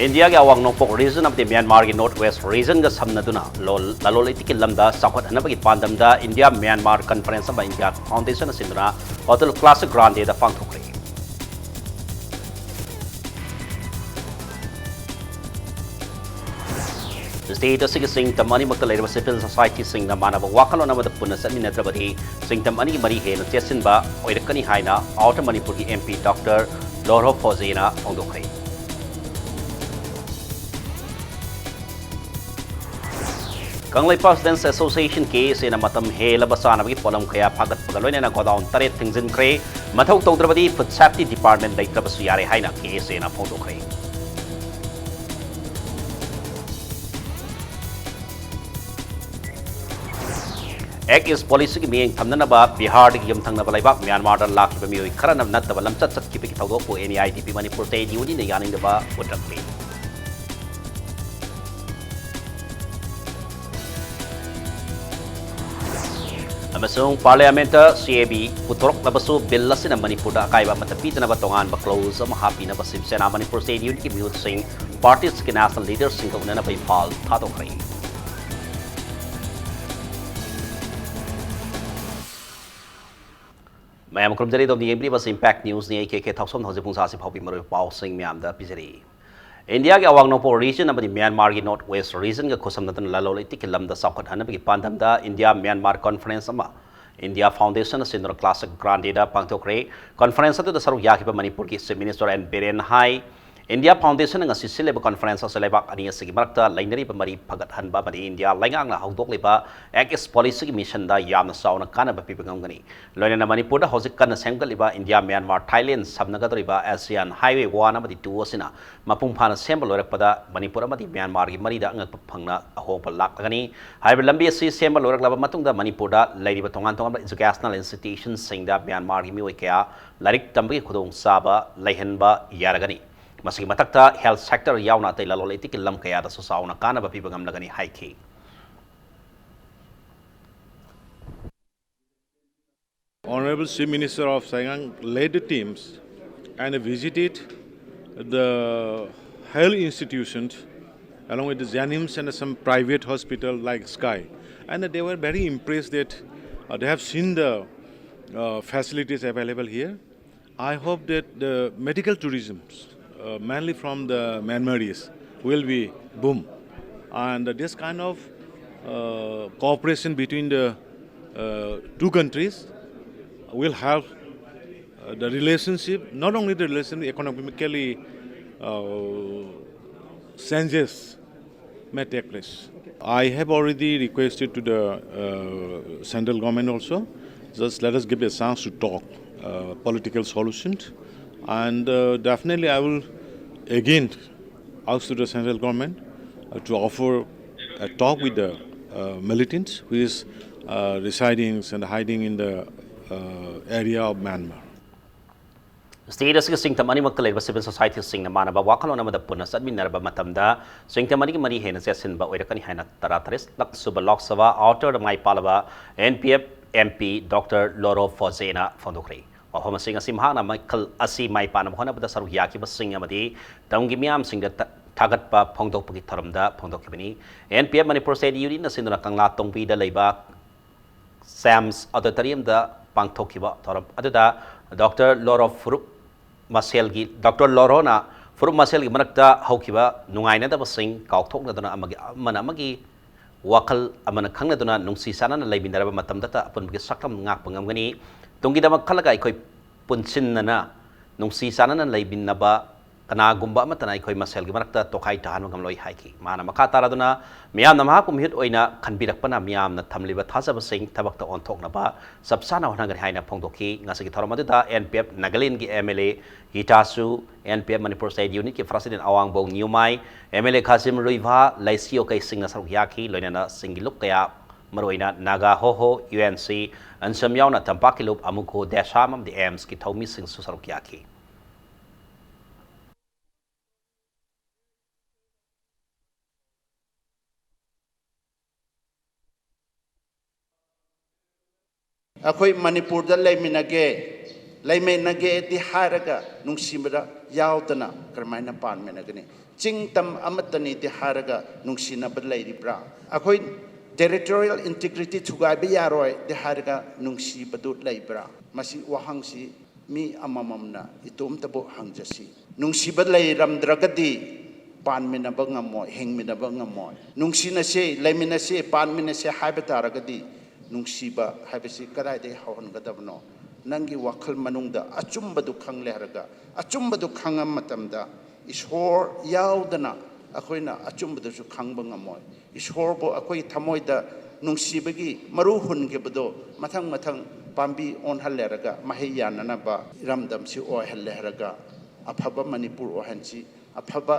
India के अवांग नोंपोक region of the Myanmar के North West region का समनदुना लालोल इतिके लम्दा साखवत हनबगी पांदमदा India Myanmar Conference of India Foundation सिंदुना होटल क्लासिक ग्रांडे दा पांगथोकरे State asing singtam ani makta leiraba civil society singna manaba wakalona mada punna satminadrabadi singtam ani mari hena chesinba oirakani haina outer Manipur ki MP Dr. Loro Fozena phongdokhre Kanglaipas Dance Association case in a matam hela basana gi polam khaya phagat pagaloina na godown tare thingzin kre mathau tawdrabadi food safety department daitrabasu yare haina case in a phongdokhre Ek is policy ki miyeng thamnanaba Bihar ki yum thangnaba laibak Myanmar da lakhi ba miyoi kharanam nattaba lamchat chat ki piki thawdo po NIDP Manipur State Union ne yaningdaba utrakli Amasung Parliament CAB putorok na basu bill lasin ang Manipur da akaiba matapita na ba tongan ba close ang mahapi na ba Sena Manipur State Union ki miyot sing parties ki national leaders sing kauna na ba ipal tatokri Mayam krum jari dom diembri bas impact news ni AKK thaksom hausi pung sa si phaupi maroi pau sing myam da pizari India ke awang nongpo region amadi Myanmar ki North West region ka khosam natan lalol itik lam da sakhat hanam ki pandam da India Myanmar conference ama India Foundation Sindor Classic Grande da pangtokre conference tu da saru yakhi pa Manipur ki Chief Minister and Beren Hai India Foundation nga sisileba conference sa lebak ani sige marakta lainari pa mari phagat hanba mari India laingang na hawdok leba AX policy ki mission da yamna sauna kana ba pipangam gani loina na Manipur da hojik kana senggal iba India Myanmar Thailand sabnaga riba ASEAN Highway 1 amadi 2 asina mapung phana sembal lorak pada Manipur amadi Myanmar ki mari da angak phangna ahopal lak gani haiba lambi si sembal lorak laba matung da Manipur da lairiba tongan tongan educational institutions singda Myanmar ki mioi kaya larik tambi khudong saba laihanba yaragani Masih matakta health sector yauna tay lalol itik lam kaya da susauna kana ba pibagam lagani haiki Honorable Chief Minister of Saigang led the teams and visited the health institutions along with the Janims and some private hospital like Sky, and they were very impressed that they have seen the facilities available here. I hope that the medical tourism mainly from the Myanmaris will be boom, and this kind of cooperation between the two countries will help the relationship, not only the relationship economically changes may take place. I have already requested to the central government also, just let us give a chance to talk political solutions. And definitely I will again ask to the central government to offer a talk with the militants who is residing and hiding in the area of Myanmar. State asing singtam ani makta leirba civil society sing na manaba wakalona mada punna sadminarba matamda singtam ani ki mari hena sesin ba oirakani haina tarataris lak suba lok sawa outer mai palaba NPF MP Dr. Loro Fozena Fondokri Wahoma sing asimhana Michael asi mai panam hona bada saru yaki basing amadi tamgi miam sing da tagat pa phongdok pagi tharamda phongdok kibani NPF Manipur State Union na sinduna kangla tongpi da leiba SAMS auditorium da pangthokiba thoram aduda Dr. Loro Furup Maselgi Dr. Loro na Furup Maselgi manakta haukiba nungaina da basing kaukthok na dona amagi wakal amana khangna dona nungsi sana na leibindaraba matamda ta apun bagi sakam ngak pangamgani Tunggi damak khalaga ikoi punsin na nungsi sana na leibinaba kana gumba matana ikoi maselgi manakta tokai tahan magamloi haiki mana makatara dona miyam na maha kumhit oina khanbirak pana miyam na thamliba thasaba sing tabakta onthok na ba sabsana honangari haina phongdoki ngasagi thoromadu da NPF Nagaland gi MLA Hitasu NPF Manipur State Unit ki President Awang Bong Nyumai MLA Khasim Ruiva Laisio kai singa saruk yaki loinana singiluk kaya Maroina Naga Hoho UNC and Samyauna Tampakilub Amuko Deshamam the AMS ki Tomi Sing Susarukyaki. Akoi Manipur da lay minage ꯂꯩꯃꯩ ꯅꯒꯦ ꯗꯤ ꯍꯥꯏꯔꯒ ꯅꯨꯡꯁꯤꯕꯗ ꯌꯥꯎꯗꯅ ꯀꯔꯝꯍꯥꯏꯅ ꯄꯥꯟꯃꯤꯟꯅꯒꯅꯤ ꯆꯤꯡꯇꯝ ꯑꯃꯠꯇꯅꯤ ꯗꯤ ꯍꯥꯏꯔꯒ ꯅꯨꯡꯁꯤꯅꯕ ꯂꯩꯔꯤꯕ꯭ꯔꯥ ꯑꯩꯈꯣꯏ territorial integrity ꯊꯨꯒꯥꯏꯕ ꯌꯥꯔꯣꯏ ꯗꯤ ꯍꯥꯏꯔꯒ ꯅꯨꯡꯁꯤꯕꯗꯨ ꯂꯩꯕ꯭ꯔꯥ ꯃꯁꯤ ꯋꯥꯍꯪꯁꯤ ꯃꯤ ꯑꯃꯃꯝꯅ ꯏꯇꯣꯝꯇꯕꯨ ꯍꯪꯖꯁꯤ ꯅꯨꯡꯁꯤꯕ ꯂꯩꯔꯝꯗ꯭ꯔꯒꯗꯤ ꯄꯥꯟꯃꯤꯟꯅꯕ ꯉꯝꯃꯣꯏ ꯍꯤꯡꯃꯤꯟꯅꯕ ꯉꯝꯃꯣꯏ ꯅꯨꯡꯁꯤꯅꯁꯦ ꯂꯩꯃꯤꯟꯅꯁꯦ ꯄꯥꯟꯃꯤꯟꯅꯁꯦ ꯍꯥꯏꯕ ꯇꯥꯔꯒꯗꯤ ꯅꯨꯡꯁꯤꯕ ꯍꯥꯏꯕꯁꯤ ꯀꯗꯥꯏꯗꯒꯤ ꯍꯧꯍꯟꯒꯗꯕꯅꯣ ꯅꯪꯒꯤ ꯋꯥꯈꯜ ꯃꯅꯨꯡꯗ ꯑꯆꯨꯝꯕꯗꯨ ꯈꯪꯂꯦ ꯍꯥꯏꯔꯒ ꯑꯆꯨꯝꯕꯗꯨ ꯈꯪꯉ ꯃꯇꯝꯗ ꯏꯁꯣꯔ ꯌꯥꯎꯗꯅ ꯑꯩꯈꯣꯏꯅ ꯑꯆꯨꯝꯕꯗꯨꯁꯨ ꯈꯪꯕ ꯉꯝꯃꯣꯏ ꯏꯁꯣꯔꯕꯨ ꯑꯩꯈꯣꯏ ꯊꯃꯣꯏꯗ ꯅꯨꯡꯁꯤꯕꯒꯤ ꯃꯔꯨ ꯍꯨꯟꯈꯤꯕꯗꯣ ꯃꯊꯪ ꯃꯊꯪ ꯄꯥꯝꯕꯤ ꯑꯣꯟꯍꯜꯂꯦ ꯍꯥꯏꯔꯒ ꯃꯍꯩ ꯌꯥꯟꯅꯅꯕ ꯏꯔꯝꯗꯝꯁꯤ ꯑꯣꯏꯍꯜꯂꯦ ꯍꯥꯏꯔꯒ ꯑꯐꯕ ꯃꯅꯤꯄꯨꯔ ꯑꯣꯏꯍꯟꯁꯤ ꯑꯐꯕ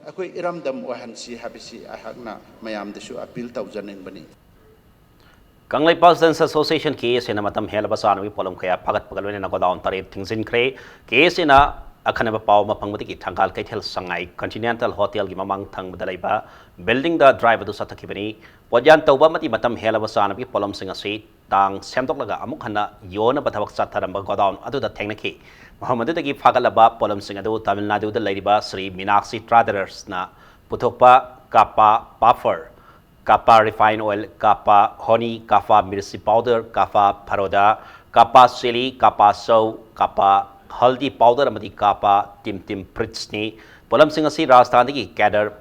ꯑꯩꯈꯣꯏ ꯏꯔꯝꯗꯝ ꯑꯣꯏꯍꯟꯁꯤ ꯍꯥꯏꯕꯁꯤ ꯑꯩꯍꯥꯛꯅ ꯃꯌꯥꯝꯗꯁꯨ appeal ꯇꯧꯖꯅꯤꯡꯕꯅꯤ Kanglaipak Students Association case in a matam helaba sanwi polum kaya pagat pagalwen na godown tare things in cray case in a akanaba pau mapangmati tangkal kaitel sangai Continental Hotel gi mamang thang badalaiba building the drive du satakibani podyan tawba mati matam helaba sanwi polum singa se tang semdok laga amuk hana yona bathawak satharamba godown adu da thengnaki Muhammad dagi fagalaba polum singa du Tamil Nadu da laiba Sri Meenakshi Traders na puthokpa kapa buffer Kappa refined oil, kappa honey, kappa mirchi powder, kappa paroda, kappa chili, kappa sow, kappa haldi powder amadi kappa tim pritsni. Polam sing asi Rajasthan ki Kader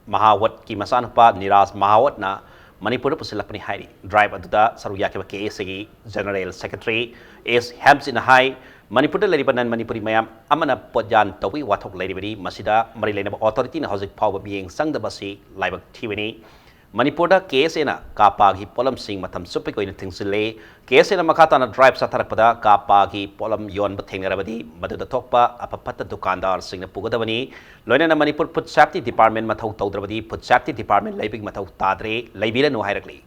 Mahawat ki masanpa Niras Mahawat na Manipur pusilakpani hairi. Drive aduda saruya ke KSG General Secretary is Hams in high Manipur laribanan Manipuri mayam amana podjan tawi wathok laribari masida marilena authority na hojik power being sang da basi laibak thibani Manipur case ena kapa gi polam sing matam supi ko ina thingsile case ena makata na drive sa tharakpada kapa gi polam yon ba thengarabadi maduda thokpa apapatta dukandar sing na pugadabani loina na Manipur Food Safety Department mathau tawdrabadi Food Safety Department laibig mathau tadre laibila no hairakli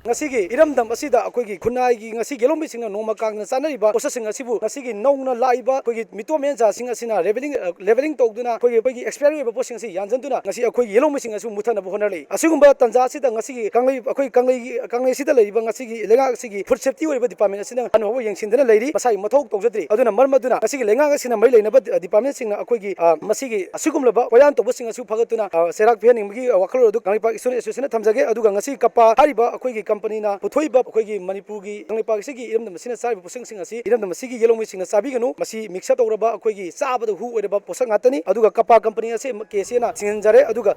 ngasi iramdam asida akogi khunai gi ngasi gelombi singa noma kangna sanariba processing asibu ngasi nongna laiba akogi mitomen ja singa sina leveling togduna akogi experience ba posing si yanjanduna ngasi akogi gelombi singa su muthana bo honali asigumba tanja sida ngasi kanglai akogi kanglai sida leiba ngasi lenga ngasi food safety oiba department sina anobo yengsindana leiri masai mathok togjadri aduna marmaduna ngasi lenga ngasina mai leinaba department singna akogi masigi asigumlaba poyan tobo singa su phagatuna serak phening gi wakalo du kanglai pa student association thamjage aduga ngasi kapa hariba akogi company na puthoi ba akogi Manipur gi kanglai pa sigi iramdam sina sai posing singa si iramdam sigi yelong singna sabi ganu masi mix up tawraba akogi sabada hu oiraba posang atani aduga kapa company ase kese na sinjare aduga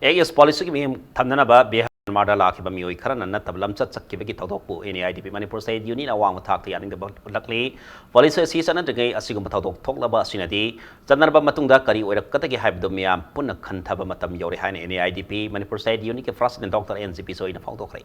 AS policy ki mihim thamnana ba Mada laki ba mioi khara na tablam chat chakki bagi tawdok NIDP Manipur State Union awang thak ti aning da lakli policy season na dgai asigum tawdok thokla ba sinadi chanar ba matungda kari oirak katagi haibdo miam punna khantha ba matam yore hain NIDP Manipur State Union ke president Dr. NCP soina phawdokrai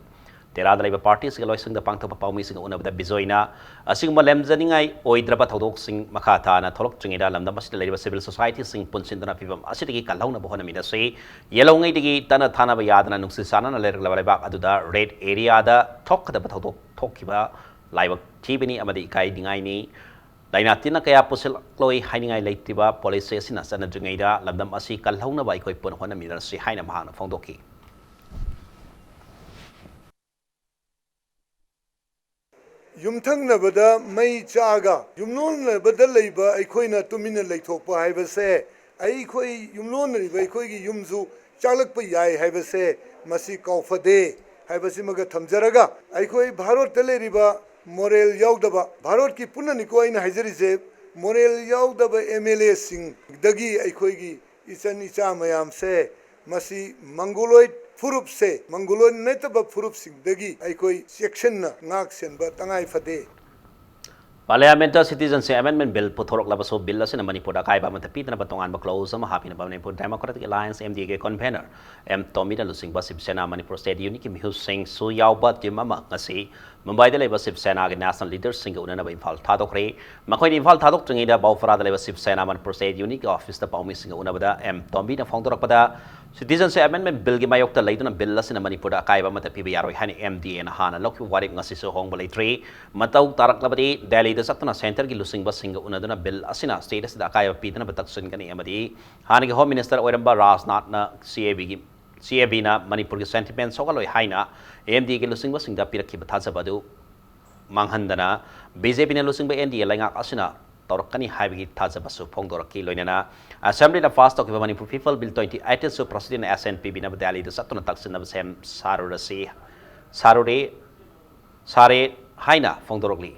Terada laiba party sing loising da pangtha paumi sing unabda bizoina asigum lemjaningai oidraba tawdok sing makhata na tholok chingida lamda masida laiba civil society sing punsindana pibam asidagi kalhauna bohona mina se yelongai digi tana thana ba yadana nungsi sana na laibak aduda red area da thokda ba tawdok thokkiba laibak thibini amadi kai dingai ni laina tina kaya pusil loi hainingai leitiba policy sina sana jingaida lamdam asi kalhauna ba ikoi pun hona mina se haina mahana phongdoki Yumthangnabada mai chaga yumnonabada leiba aikoina tumina leithokpa haibase aikoi yumnonriba aikoigi yumzu chalakpa yai haibase masi kaufade haibasi maga thamjaraga aikoi bharot teleriba moral yaudaba bharot ki punani ko aina haijarise moral yaudaba MLA sing dagi aikoigi isan icha mayam se masi mongoloid furup se mongoloid netaba furup sing dagi aikoi section na ngak sen ba tangai fade Parliamentary Citizenship Amendment Bill puthorok labaso bill asina Manipur da kai ba matapi na batongan ba close ma happy na ba Manipur Democratic Alliance MDA convener Tommy da lusing ba Sip Sena Manipur State Union ki Mihu Singh su yaw ba timama ngasi Mumbai da leba Sip Sena ga national leaders sing una na ba Imphal thadok re makoi Imphal thadok tungi da Baufara da leba Sip Sena Manipur State Union ki office da paumi sing una ba da Tommy da phongdorok pa da Citizenship Amendment Bill gi mayok ta leiduna bill asina Manipur da kai ba matapi ba yaroi hani MDA na hana lokyu warik ngasi so hong ba leitre matau tarak labadi Delhi da sakna center gi lusing ba singa unaduna bill asina status da akaya pidana bataksun kani amadi hanigi home minister oiramba Rajnath na CAB na Manipur gi sentiment sogaloi haina AMD gi lusing ba singda pirakhi bathaja badu manghandana BJP na lusing ba NDA laingak asina torkani haibigi thajabasu phongdoraki loinana assembly na fast talk Manipur People Bill 28 so president SNP bina badali da satuna taksina sem sarurasi sare haina phongdorokli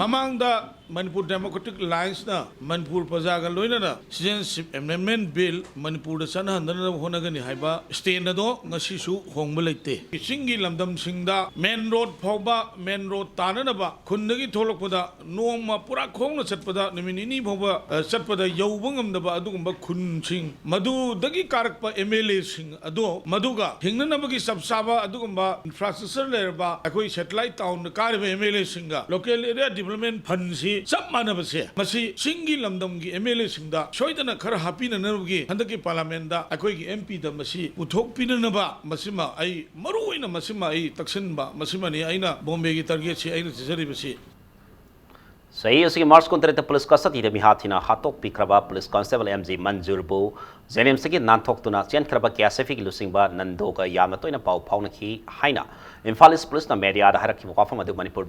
Mamang da Manipur Democratic Alliance na Manipur Pazaga Loina Citizenship Amendment Bill Manipur da sana handana honagani haiba state na do ngasi su hongbalite singi lamdam singda main road phawba main road tanana ba khundagi tholokpada noma pura khongna chatpada niminini phawba chatpada yawbangam da ba adugumba khun sing madu dagi karakpa MLA sing ado maduga hingnana bagi sabsaba adugumba infrastructure lerba akoi satellite town karba MLA singa local area development fund si sab manabase masi singi lamdam gi MLA singda soidana khara hapina narugi handaki parliament da akoi gi MP da masi uthok pinana ba masima ai maruina masima ai taksin ba masima ni aina Bombay gi target si aina sisari basi Sahi asigi March kontreta police custody de mihathina hatok pikraba police constable MG Manjurbu zenim sigi nanthok tuna chen kraba KSF gi lusingba nandoga yamna toina pau phauna ki haina Imphalis police na media da harakki wafam adu Manipur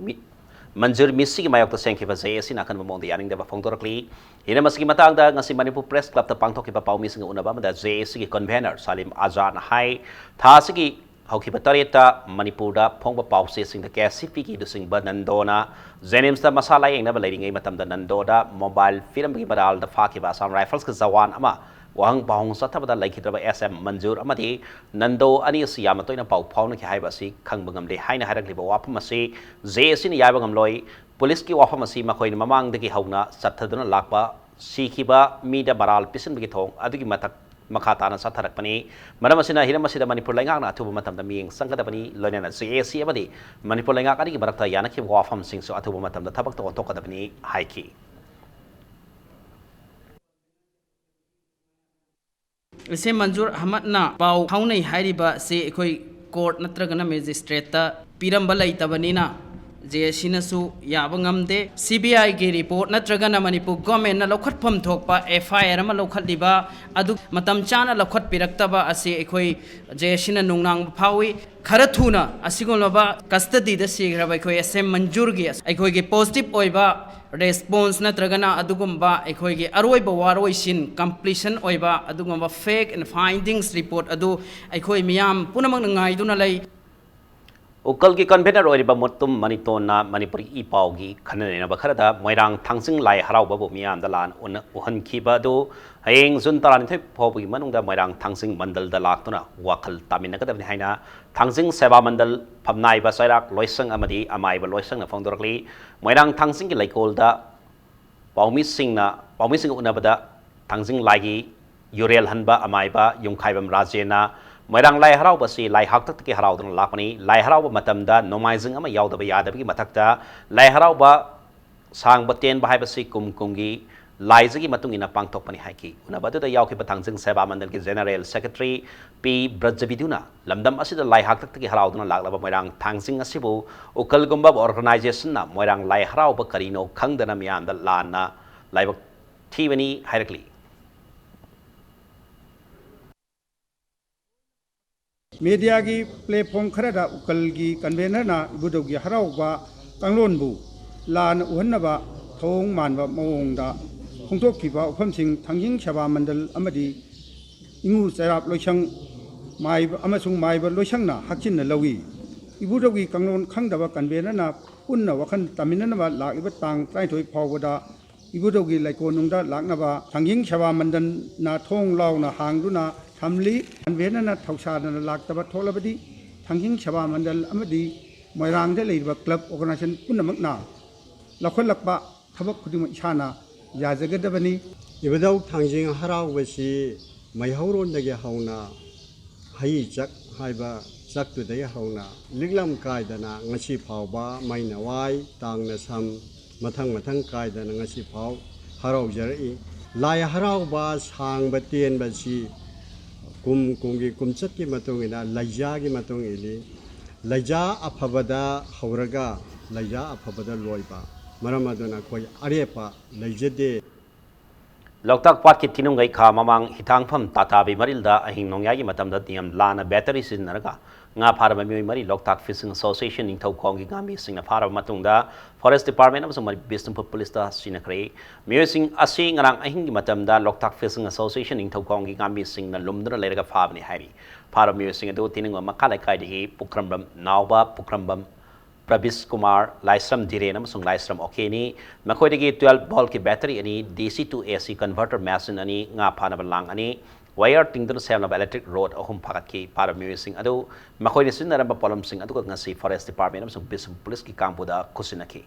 Manjur misi ki mayok ta sengki ba JSC na kan mamong yaning de ba phongdorakli hina masigi matang da ngasi Manipur Press Club ta pangthok ki ba pau misi unaba ma da JSC ki convener Salim Azan hai tha sigi hauki ba tareta Manipur da phongba pau se sing da KSP ki dusing ba nandona Zenims da masala yeng na ba leading ngai matam da nandoda mobile film ki badal da fa ki ba Assam Rifles ka jawan ama wahang bahong sathabada laikhitraba SM Manjur amadi nando ani siyama toina pau phauna ki haiba si khangbangam le haina harakliba wafam asi JSC ni yabangam loi police ki wafam asi makhoi ni mamang dagi hauna sathaduna lakpa sikhiba mida baral pisin bagi thong adugi matak makhatana satharakpani maram asina hiram asida Manipur laingak na athuba matam da miyeng sangkadapani loinana JSC amadi Manipur laingak ani ki barakta yanaki wafam sing so athuba matam da thabak to tokadapani haiki इसे मंजूर अहमद ना पाव हाउनै हाइरिबा से अखोई court नत्रगना magistrate ता पिरंबा लैतबनिना जेसिनसु याबा ngamde CBI की report नत्रगना Manipur government ना लौखटफम थोकपा FIR अमा लौखटलिबा अदु मतम चाना लौखट पिरक्तबा असे अखोई जेसिना नुंगनांग फावी खरा थुना असिगोलबा कस्टडी द सिग्रबा अखोई SM मंजूर गी अखोई के positive ओइबा response natragana adugumba ekhoigi aroiba waroisin completion oiba adugumba fake and findings report adu ekhoi miyam punamang ngai duna lei ukal ki convener oiba mutum manitona Manipuri ipaugi khanane ba kharada moirang thangsing lai harau babu miyam dalan uhan khiba do hayeng jun taran thai phobi manungda moirang thangsing mandal da laktuna wakal tamina kadabni haina thangsing seva mandal phamnai ba sairak loisang amadi amai ba loisang na phongdorakli moirang thangsing ki laikol da paumi sing unabada thangsing lagi yurel hanba amai ba yumkhaibam rajena moirang lai harau ba si lai haktak ki harau dun lakpani lai harau ba matamda nomaizing ama yaudaba yadabi matakta lai harau ba sang baten ba haiba si kumgi laizagi matung ina pangtok pani haiki unabadu da yauki batangjing seba mandal ki general secretary P Brajabiduna lamdam asida lai haktak ki harauduna laglaba moirang thangsing asibu ukal gumba organization na moirang lai harau ba karino khangdana miyam da lana laibak thibani hairakli media gi platform kharada ukal gi convener na ibudog gi harau ba kanglon bu lan uhannaba thong manba mawongda khongthokkiba ufamsing thangjing saba mandal amadi ingu charap loisang mai amasung mai ba loisangna hakchin na lawi ibudogi kanglon khangdaba convener na punna wakhan taminana ba lakiba tang 32 phawada ibudogi laikonungda laknaba thangjing saba mandal na thong launa hangduna thamli convener na thausadana laktaba tholabadi thangjing saba mandal amadi moirangda leiba club organization punnamakna lakhol-lakpa thabak khudimak isana yajagadabani ibadau thangjing haraubasi maihaurondagi hauna haijak haiba jaktudai hauna liglam kaidana ngasi phawba mainawai tangna sam mathang kaidana ngasi phaw haraujari lai harauba sangba tenbasi kumgi kumchatki matungina laijagi matungili laija aphabada hauraga laija aphabada loiba maramaduna koi arepa laijade Loktak Pat ki tinungai kha mamang hitangpham tatabi marilda ahing nongyagi matamda tiam lana battery sinnaraga nga phara mami mari Loktak Fishing Association ning thau khong gi ngami sing na phara matungda Forest Department amsung mari Bisnupur Police da sinakre mi sing asi ngarang ahing gi matamda Loktak Fishing Association ning thau khong gi ngami sing na lumdra leraga phaba ni hari phara mi sing adu tining makala kai di pukrambam nawba pukrambam Prabis Kumar Laisram Dire amsung Laisram Okeni makhoi 12 volt ki battery ani DC to AC converter machine ani nga phana balang ani wire tingdon sem na electric road ahum phakat ki para musing adu makhoi ni sin naramba polom sing adu ngasi Forest Department amsung Bisum Police ki kampuda kusinaki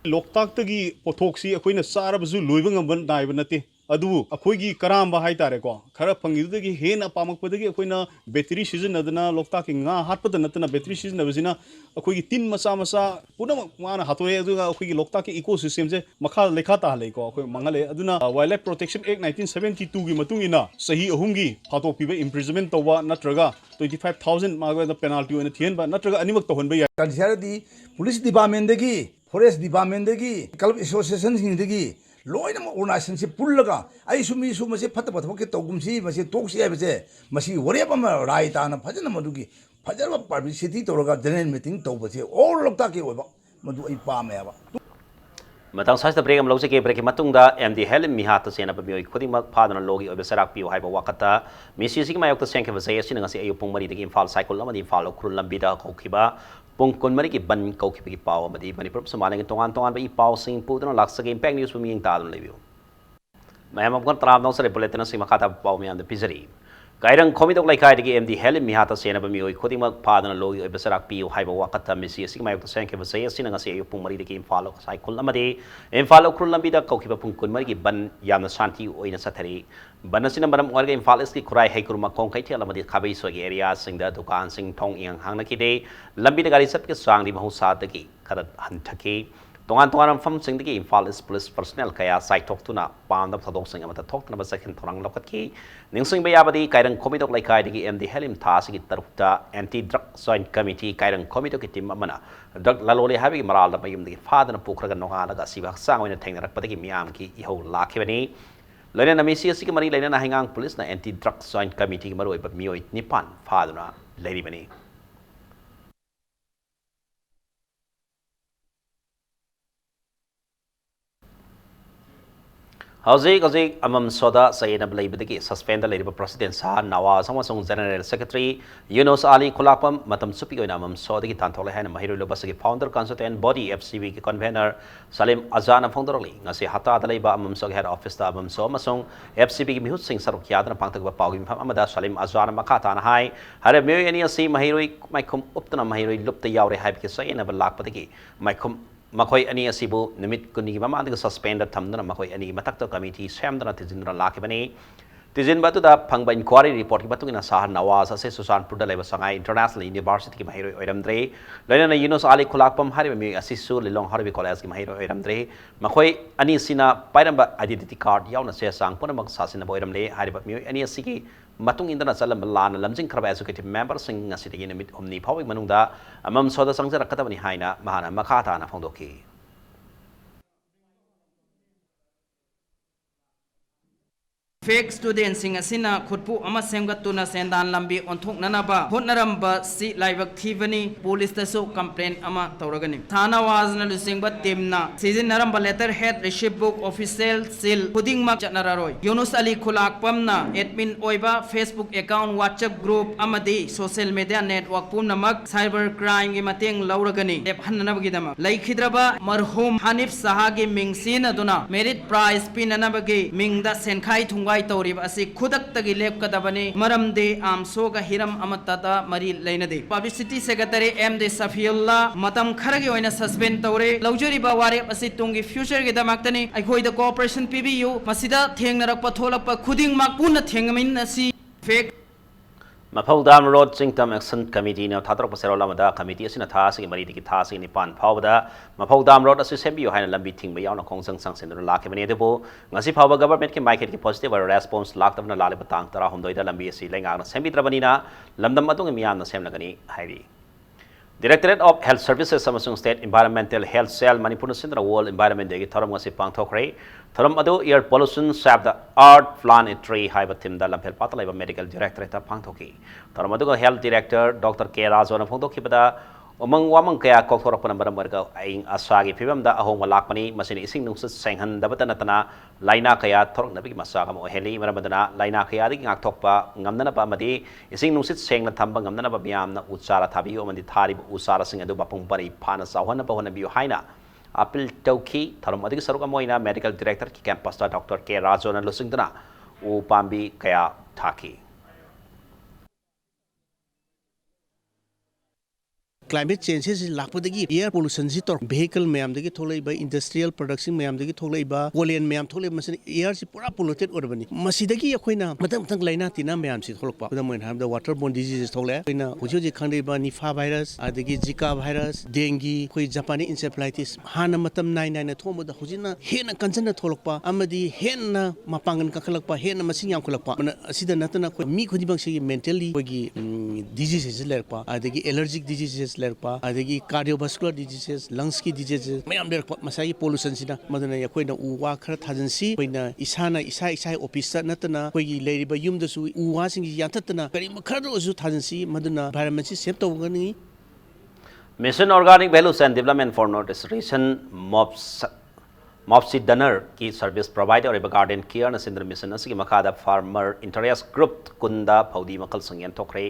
Loktak tagi pothok si akoina sarabasu loibang amban daiba nate adu akoigi karamba haitare ko khara phangidagi hena pamakpadagi akoina battery season adana Loktak ki nga hatpada natna battery season abasina akoigi tin masa punam mana hatore adu akoigi Loktak ki ecosystem se makha lekha ta halai ko akoi mangale aduna Wildlife Protection Act 1972 gi matungina sahi ahumgi phatok piba imprisonment tawwa natraga 25000 maga penalty oina thienba natraga animak tawhonba ya kansiaradi police department dagi forest department dagi club association sing dagi loina ma organization se pullaga ai sumi suma se phatta phatta ke togumsi mase toksi ai bese masi warep ama rai ta na phajana madugi phajara publicity toraga general meeting tawbase all lokta ke oba madu ai pa me ba matang sa break am lose ke break matungda MD Helen Mihata sena bamioi khudimak phadana logi obe sarak piu haiba wakata misi sing mayok ta senke vazai sin ngasi ayu pung mari degi Imphal cycle amadi Imphal okrul lambida kokhiba pung kon mari ki ban kokhiba ki paw amadi Manipur samane ki tongan ba I paw sing pudana laksa ke impact news puming ta dun lebiu mayam kon tram no sare bulletin sing makata paw mi and pizari Kairang komidok lai kai degi MD Helen Mihata sena bamioi khudimak phadana logi obe sarak piu haiba wakata misi sing mayok ta senke vazai sin ngasi ayu pung mari degi Imphal cycle amadi Imphal okrul lambida kokhiba pung kon mari ki ban yamna shanti oina sathari Banasina Madam Orga Imphal is ki kurai haikuruma kong kai thiala madi khabai so area sing da dukan sing thong yang hangna ki de lambi da gari sat ke sang di mahu sa da ki kharat hanthaki tongan fam sing da ki Imphal is police personnel kaya sai tok tuna pam da thadong sing amata thok na ba sakhin thorang lokat ki ningsing ba yabadi kairang komidok lai kai digi MD Helim tha sigi tarukta anti drug joint committee kairang komidok ki tim amana drug lalole habi maral da bayum digi fadana pukraga noha laga siba sang oina thengna rak padagi miam ki ihau lakhibani Lain na misi asik mari lain na hingang police na anti drug joint committee ki maroi mioi nipan faduna lady bani Hauzik amam soda sayena belai bedegi suspend lady president sa nawa samasung general secretary Yunus Ali Kulapam matam supi oina amam soda ki tantole hana mahiru lobasagi founder consultant body FCB ki convener Salim Azana founderli ngasi hata dalai ba amam so head office ta amam so masung FCB ki mihut sing saruk yadna pangtag ba pawgi pham amada Salim Azana makata na hai hare meo ani asi mahiru maikum uptana mahiru lupta yaure haib ki sayena balak padagi maikum Makoi ani asibu nimit kuni mama andi suspend thamdana makoi ani matakta committee samdana tijindra lakibani tijin batu da phangba inquiry report ki batungina sahar nawas ase susan purda leba sangai international university ki mahiro oiramdre loina Yunus Ali Khulakpam hariba mi asisu lilong haribi college ki mahiro oiramdre makoi ani sina pairamba identity card yauna se sang punamak sasina boiramle hariba mi ani asiki matung indana salam lana lamjing kharba executive member sing ngasidi nimit omni phawik manungda amam soda sangjara katabani haina mahana makhata na phongdoki Fake students sing asina khutpu ama semgatuna sendan lambi onthok nanaba hotnaramba si laibak thivani police tasu complaint ama tauragani thana wazna lusingba timna season naramba letter head receipt book official seal puding mak janararoi Yunus Ali Khulak pamna admin oiba Facebook account WhatsApp group amadi social media network pumnamak cyber crime gi mateng lauragani ep hannanabagi dama laikhidraba marhum Hanif Sahagi mingsin aduna merit prize pinanabagi mingda senkhai thunga Taurib asi khudak tagi lep kadabani maramde amsoga hiram amatata mari lainade publicity secretary MD Safiullah matam kharagi oina suspend tawre laujari ba ware asi tungi future ge damaktani akhoi da cooperation PBU masida thengnarak patholak khuding mak puna thengamin asi fake Maphawdam Road Singtam Action Committee na thatrak pasero lamada committee asina tha sigi mari diki tha sigi nipan phawda Maphawdam Road asu sembi haina lambi thingba yauna khongsang sangsen lakhe bani debu ngasi phawba government ki market ki positive response laktabna lale batang tara homdoi da lambi asi lenga na sembi trabani na lamdam atung miyan na semlagani hairi Directorate of Health Services amasung State Environmental Health Cell Manipur Sindra World Environment Day thoram ngasi pangthokre thoram adu air pollution save the art planetary haiba timda lampel patalaiba medical directorate ta pangthoki thoram adu health director Dr. K Rajona phongdokhibada umang wamang kaya kokthorapana maram warga aing asagi phibamda ahong lakpani masini ising nungsa senghan dabata natana laina kaya thorok nabi masaga mo heli maramadana laina kaya digi ngakthokpa ngamnana pa madi ising nungsit sengna thamba ngamnana ba biamna utsara thabi omandi thari usara sing adu bapung pari phana sawhana bahona biu haina apil tauki tharom adigi saruka moina medical director ki campus ta Dr. K Rajona lusingdana upambi kaya thaki climate change is lakpadagi air pollution si tor vehicle mayam dagi tholai ba industrial production mayam dagi tholai ba pollen mayam tholai masin air si pura polluted orbani masidagi akoina matang matang laina tina mayam si tholokpa da moin ham da waterborne diseases tholai akoina huji khangdei ba nifa virus adagi zika virus dengue koi japanese encephalitis hana matam nai nai na thomo da hujina hena kanjana tholokpa amadi hena mapangan kakhalakpa hena masing yam khulakpa asida natana koi mi khudi bang si mentally kogi diseases lerpa adagi allergic diseases lerpa adagi cardiovascular diseases lungs ki diseases mayam lerpa masai pollution sina madana yakoina uwa khara thajansi koina isana isa office natana koigi leiriba yumda su uwa sing yantatana kari makhara osu thajansi madana environment si save tawgani Mission Organic Values and Development for Nutrition Mopsi Dunner की service provider और garden care न सिंद्र mission असगी मखादा farmer interest group कुंदा फौदी मखल संगयन थोखरे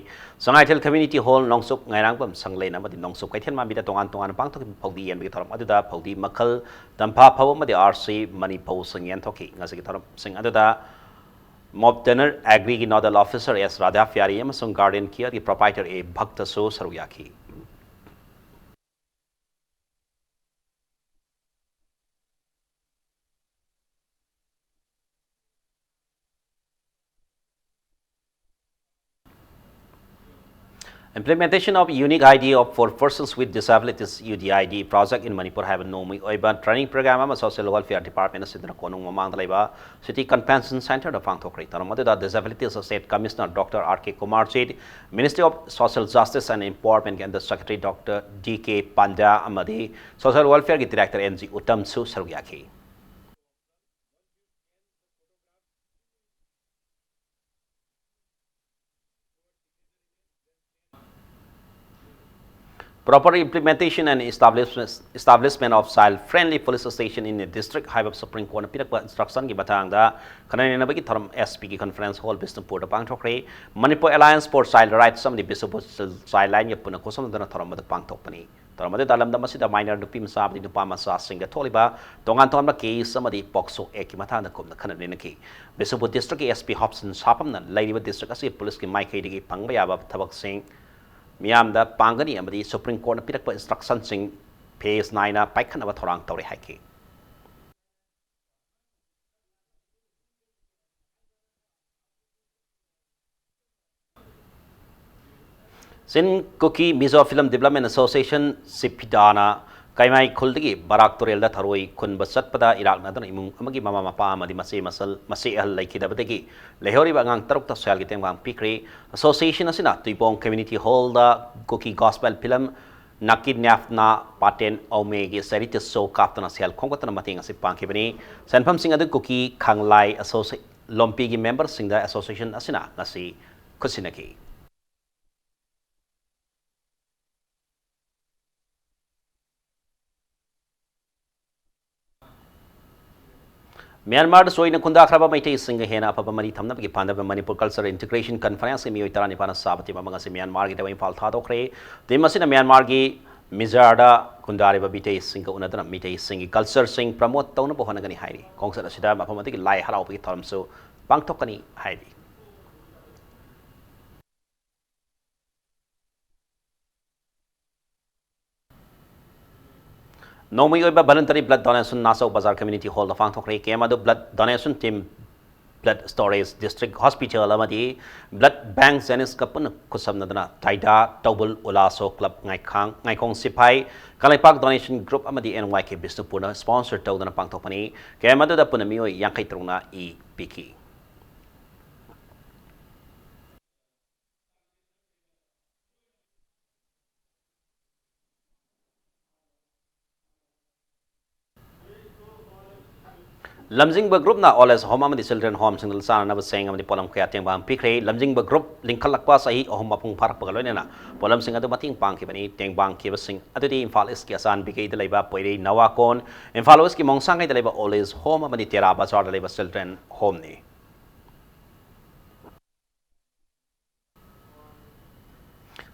संगाइथल community hall नोंगसुक गायरांगबम संगलेना मदि नोंगसुक कैथेन माबिदा तोंगान तोंगान पांगथोक फौदी यन बि थरम अदुदा फौदी मखल तंफा फव मदि आरसी मनी फौ संगयन थोखी ngasi थरम सिंग अदुदा मॉब डनर एग्री की nodal officer S Radha Pyari अमसुंग गार्डन केयर की प्रोप्राइटर ए भक्त सो सरुयाखी Implementation of Unique ID for Persons with Disabilities UDID project in Manipur have no urban training program and social welfare department in the Konung Mamang City Convention Center the Pangtokri. The Disabilities State Commissioner Dr. R.K. Kumar said Ministry of Social Justice and Empowerment and the Secretary Dr. D.K. Panda Amadi Social Welfare Director NG Uttam Su Sarugyaki. Proper implementation and establishment of child-friendly police station in the district high of Supreme Court pirakpa instruction ki batangda kanana bagi tharam SP ki conference hall Bisnupur da pangthokre Manipur Alliance for Child Rights some the Bisnupur child line yapuna kosam dana tharam da pangthokpani tharam da dalam da masida minor nupi masa abdi nupa masa singa tholiba tongan tongan ba case samadi pokso ek ki matha na komna kanane ki Bisnupur district SP Hobson sapam na laiba district asi police ki mai khaidi ki pangba yaba thabak sing Miamda Pangani and the Supreme Court pirakpa instruction sing phase 9 paikhan aba thorang tawre haiki Sin Cookie Mizo Film Development Association Sipidana Kaimai Kuldigi Barak Torel da Tharoi Kun Basat Pada Iraq Nadan Imung Amagi Mama Mapa Madi Masi Masal Masi Al Laiki Dabadegi Lehori Bangang Taruk Ta Sal Gitemgang Pikri Association Asina Tuipong Community Hall da Cookie Gospel Film Nakid Nafna Paten Omegi Sarita So Kaptana Sel Kongotana Mating Asipang Kibani Sanpam Sing Adu Cookie Kanglai Associate Lompigi member Sing the Association Asina Nasi Kusinaki Myanmar soina kunda khraba maite singa hena apaba mari thamna ki panda Manipur Cultural Integration Conference mi oitara nipana sabati mamanga se Myanmar gi dawai phal tha dokre te masina Myanmar gi Mizarda kundare ba bite singa unadana mite singi culture sing promote tawna bo hanagani hairi kongsara sida mapamati ki lai harau bi tharam so pangtokani hairi Nomi oiba voluntary blood donation Nassau Bazaar Community Hall the Fangthokre Kemadu blood donation team blood storage district hospital amadi blood bank zenis kapun kusamnadana taida tobul ulaso club ngaikong sipai kalaipak donation group amadi NYK Bisnupurna sponsor tawdana pangthokpani Kemadu da punami oi yangkai trungna I piki Lamjingba group na Oles Home amadi children home single sana na baseng amadi polam kaya tiang bang pikre Lamjingba group lingkalakpa sahi ohum apung parak pagaloy na polam sing adu mating pang ki bani tiang bang ki basing adu di Infal is ki asan bigay dalaiba poire nawakon Infal is ki mongsang ay dalaiba Oles Home amadi tira bazar dalaiba children home ni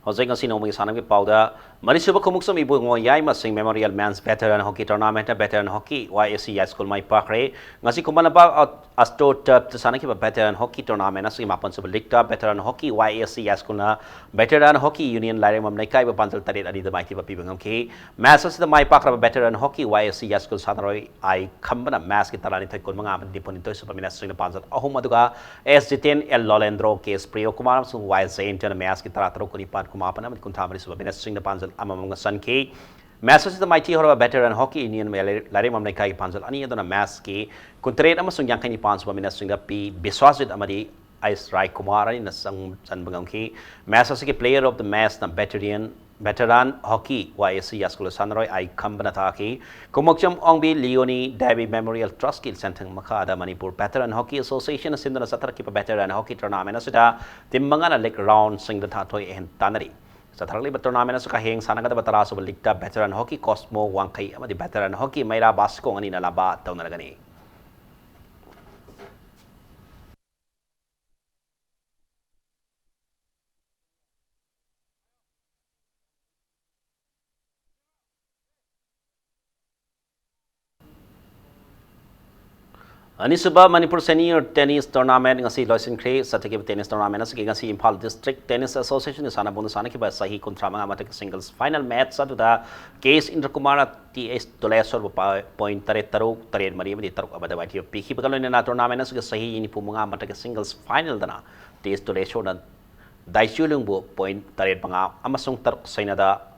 Hojeng ngasi nomong sanam ki pauda Manisuba kumuksom ibu ngoyai masing Memorial Men's Veteran Hockey Tournament Veteran Hockey YSC High School mai pakre ngasi kumalaba asto tap sana ki Veteran Hockey Tournament asing mapan sub League Veteran Hockey YSC High School na Veteran Hockey Union lare mam naikai ba panjal tarit adi da maiti ba pibangam ki match as the mai pakra Veteran Hockey YSC High School sanaroi ai khambana match ki tarani thai kun manga diponi to super minas sing panjal ahum aduga S10 El Lolendro ke Priyo Kumar sung YSC intern match ki taratro kuni pan kumapana mit kun thamari super minas sing panjal amamang sanke matches the mighty horror Veteran Hockey Union lare mam naikai panjal ani adona match ki kuntrate amasung yangkani pans ba minas sing da pi biswasit amadi Ice Rai Kumar na sang sanbangam ki matches ki player of the match na Veteran Hockey YSC School Sanroy ai khambana tha ki kumokcham ongbi Leonie Devi Memorial Trust ki sentang makada Manipur Veteran Hockey Association sindana satar ki Veteran Hockey Tournament asida timbanga na leg round sing da tha thoi en tanari Satarli tournament as kaheng sanagada batara so ligta Veteran Hockey Cosmo Wangkai amadi Veteran Hockey Maira Basko ani na laba taw na gani Anisuba Manipur Senior Tennis Tournament ngasi loisin kre satakib tennis tournament as ngasi Impal District Tennis Association sana bundu sana kiba sahi kontra mga matak singles final match sa da case Indra Kumar TS Dolesor point taret mari madi taruk abada wati piki bagalo na tournament as sahi ini pu mga matak singles final dana TS Dolesor na daishulung bu point taret mga amasung taruk sainada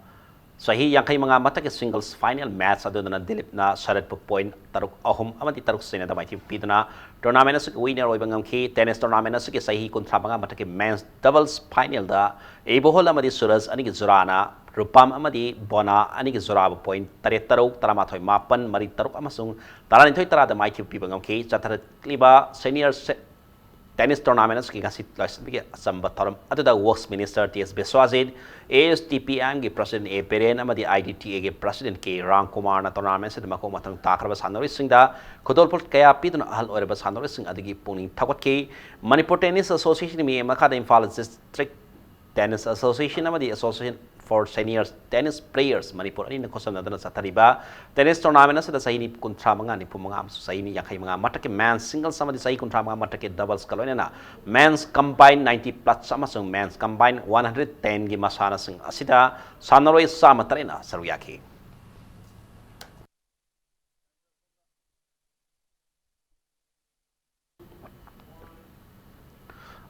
Sahi yang kay mga mata singles final match adun na dilip na sarat po point taruk ahum amati taruk sina da maiti pito na tournament na winner oy bangam ki tennis tournament na sahi kontra mga mata men's doubles final da ebohol amadi suraj ani zurana rupam amadi bona ani zura point taret taruk taramathoy mapan mari taruk amasung tarani thoy tara da maiti pi bangam ki chatar kliba senior tennis tournament ki ngasi lasbige sambataram atuda works minister TS Beswazid ASTPM gi president A Peren amadi IDTA gi president K Rang Kumar na tournament sa mako matang takraba sanori singda khodolpot kaya pidun ahal oreba sanori sing adigi puning thakot ki Manipur Tennis Association mi makada Infal District Tennis Association amadi association for senior tennis players Manipur ani nakosam nadana sa tariba tennis tournament sa sahi ni kontra mga ni pumanga sahi ni yakai mga matake men's singles sama di sahi kontra mga matake doubles kalona na men's combined 90 plus sama sung men's combined 110 gi masana sing asida sanaroi sama tarina saruyaki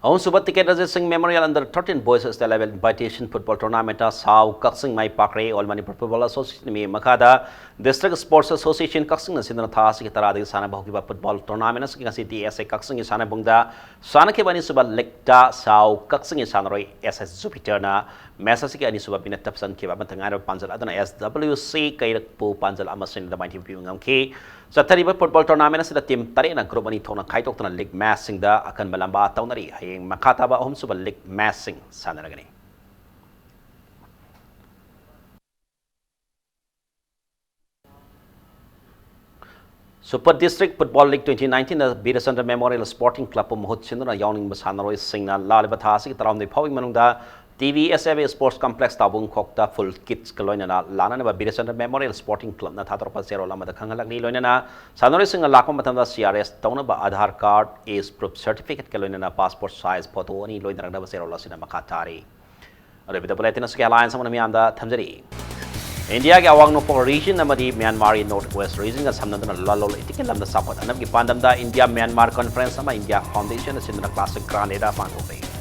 Aun subat tiket Singh Memorial under 13 boys state level invitation football tournament sau Kaksing mai pakre All Manipur Football Association mi makada District Sports Association Kaksing na sindana tha si tara de sana bahukiba football tournament sa ngasi DSA Kaksing sana bungda sana ke bani subat lekta sau Kaksing sana roi SS Jupiter na mesa si ani subat binat tapsan ke ba tangara panjal adana SWC kay po panjal amasin da mai team ngam ke sa tariba football tournament sa team tare na group ani thona kaitok na league match sing da akan malamba taw nari hayeng makata ba ohum suba league match sing sana gani Super District Football League 2019 na Birasandra Memorial Sporting Club mahut sinuna yawning masanaroi sing na lalaba thasi taram de phawing manungda TVSFA Sports Complex tabung kokta full kits kaloina na lana na Birasandra Memorial Sporting Club na thator pa zero lama da khangalak ni loina na sanori sing lakma matamda CRS tauna ba Aadhaar card age proof certificate kaloina na passport size photo ani loina ragda ba zero lasina makatari arabita bulletin sa alliance mo na miyanda thamjari India ke awang nopong region namadi Myanmar Northwest region ka samnanda na lalol itikin lam na sapot anam ki pandamda India Myanmar Conference sama India Foundation na sinuna classic granada pangkopay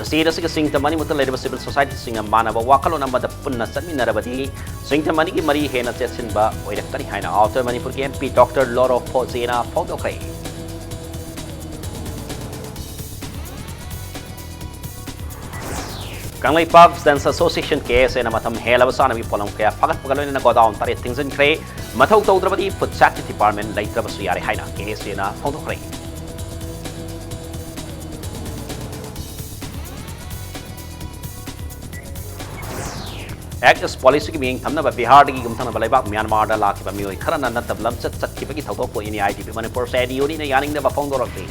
Sida sa kasing tamani mo talay civil society singa manaba wakalo na madapun na sanmin narabati sing tamani ki mari hena setsin ba oy daktari haina author Manipur ki MP Dr. Loro Pozena Fogokray Kanglaipak Dance Association case na matam helaba sana mi polong kaya fagat pagaloy na godown tari tingzin kre mathaw tawdrabadi food safety department laitra basu yari haina case na phongdokre Act as policy ki ming thamna ba Bihar gi gumthana balaibak Myanmar da laki ba mioi kharana natab lamchat chakki bagi thawtok ko ini IDP Manipur sa diori na yaning na ba phongdorokte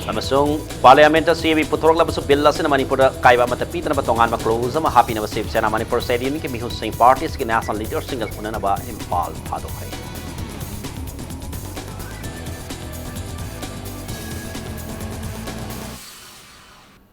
Amasung Parliament CB putrok labasu bill lasin Manipur kaiba matapi na batongan maklose ma happy na basib sana Manipur sa diori ki mihus sing parties ki national leader single una na ba impal phadokre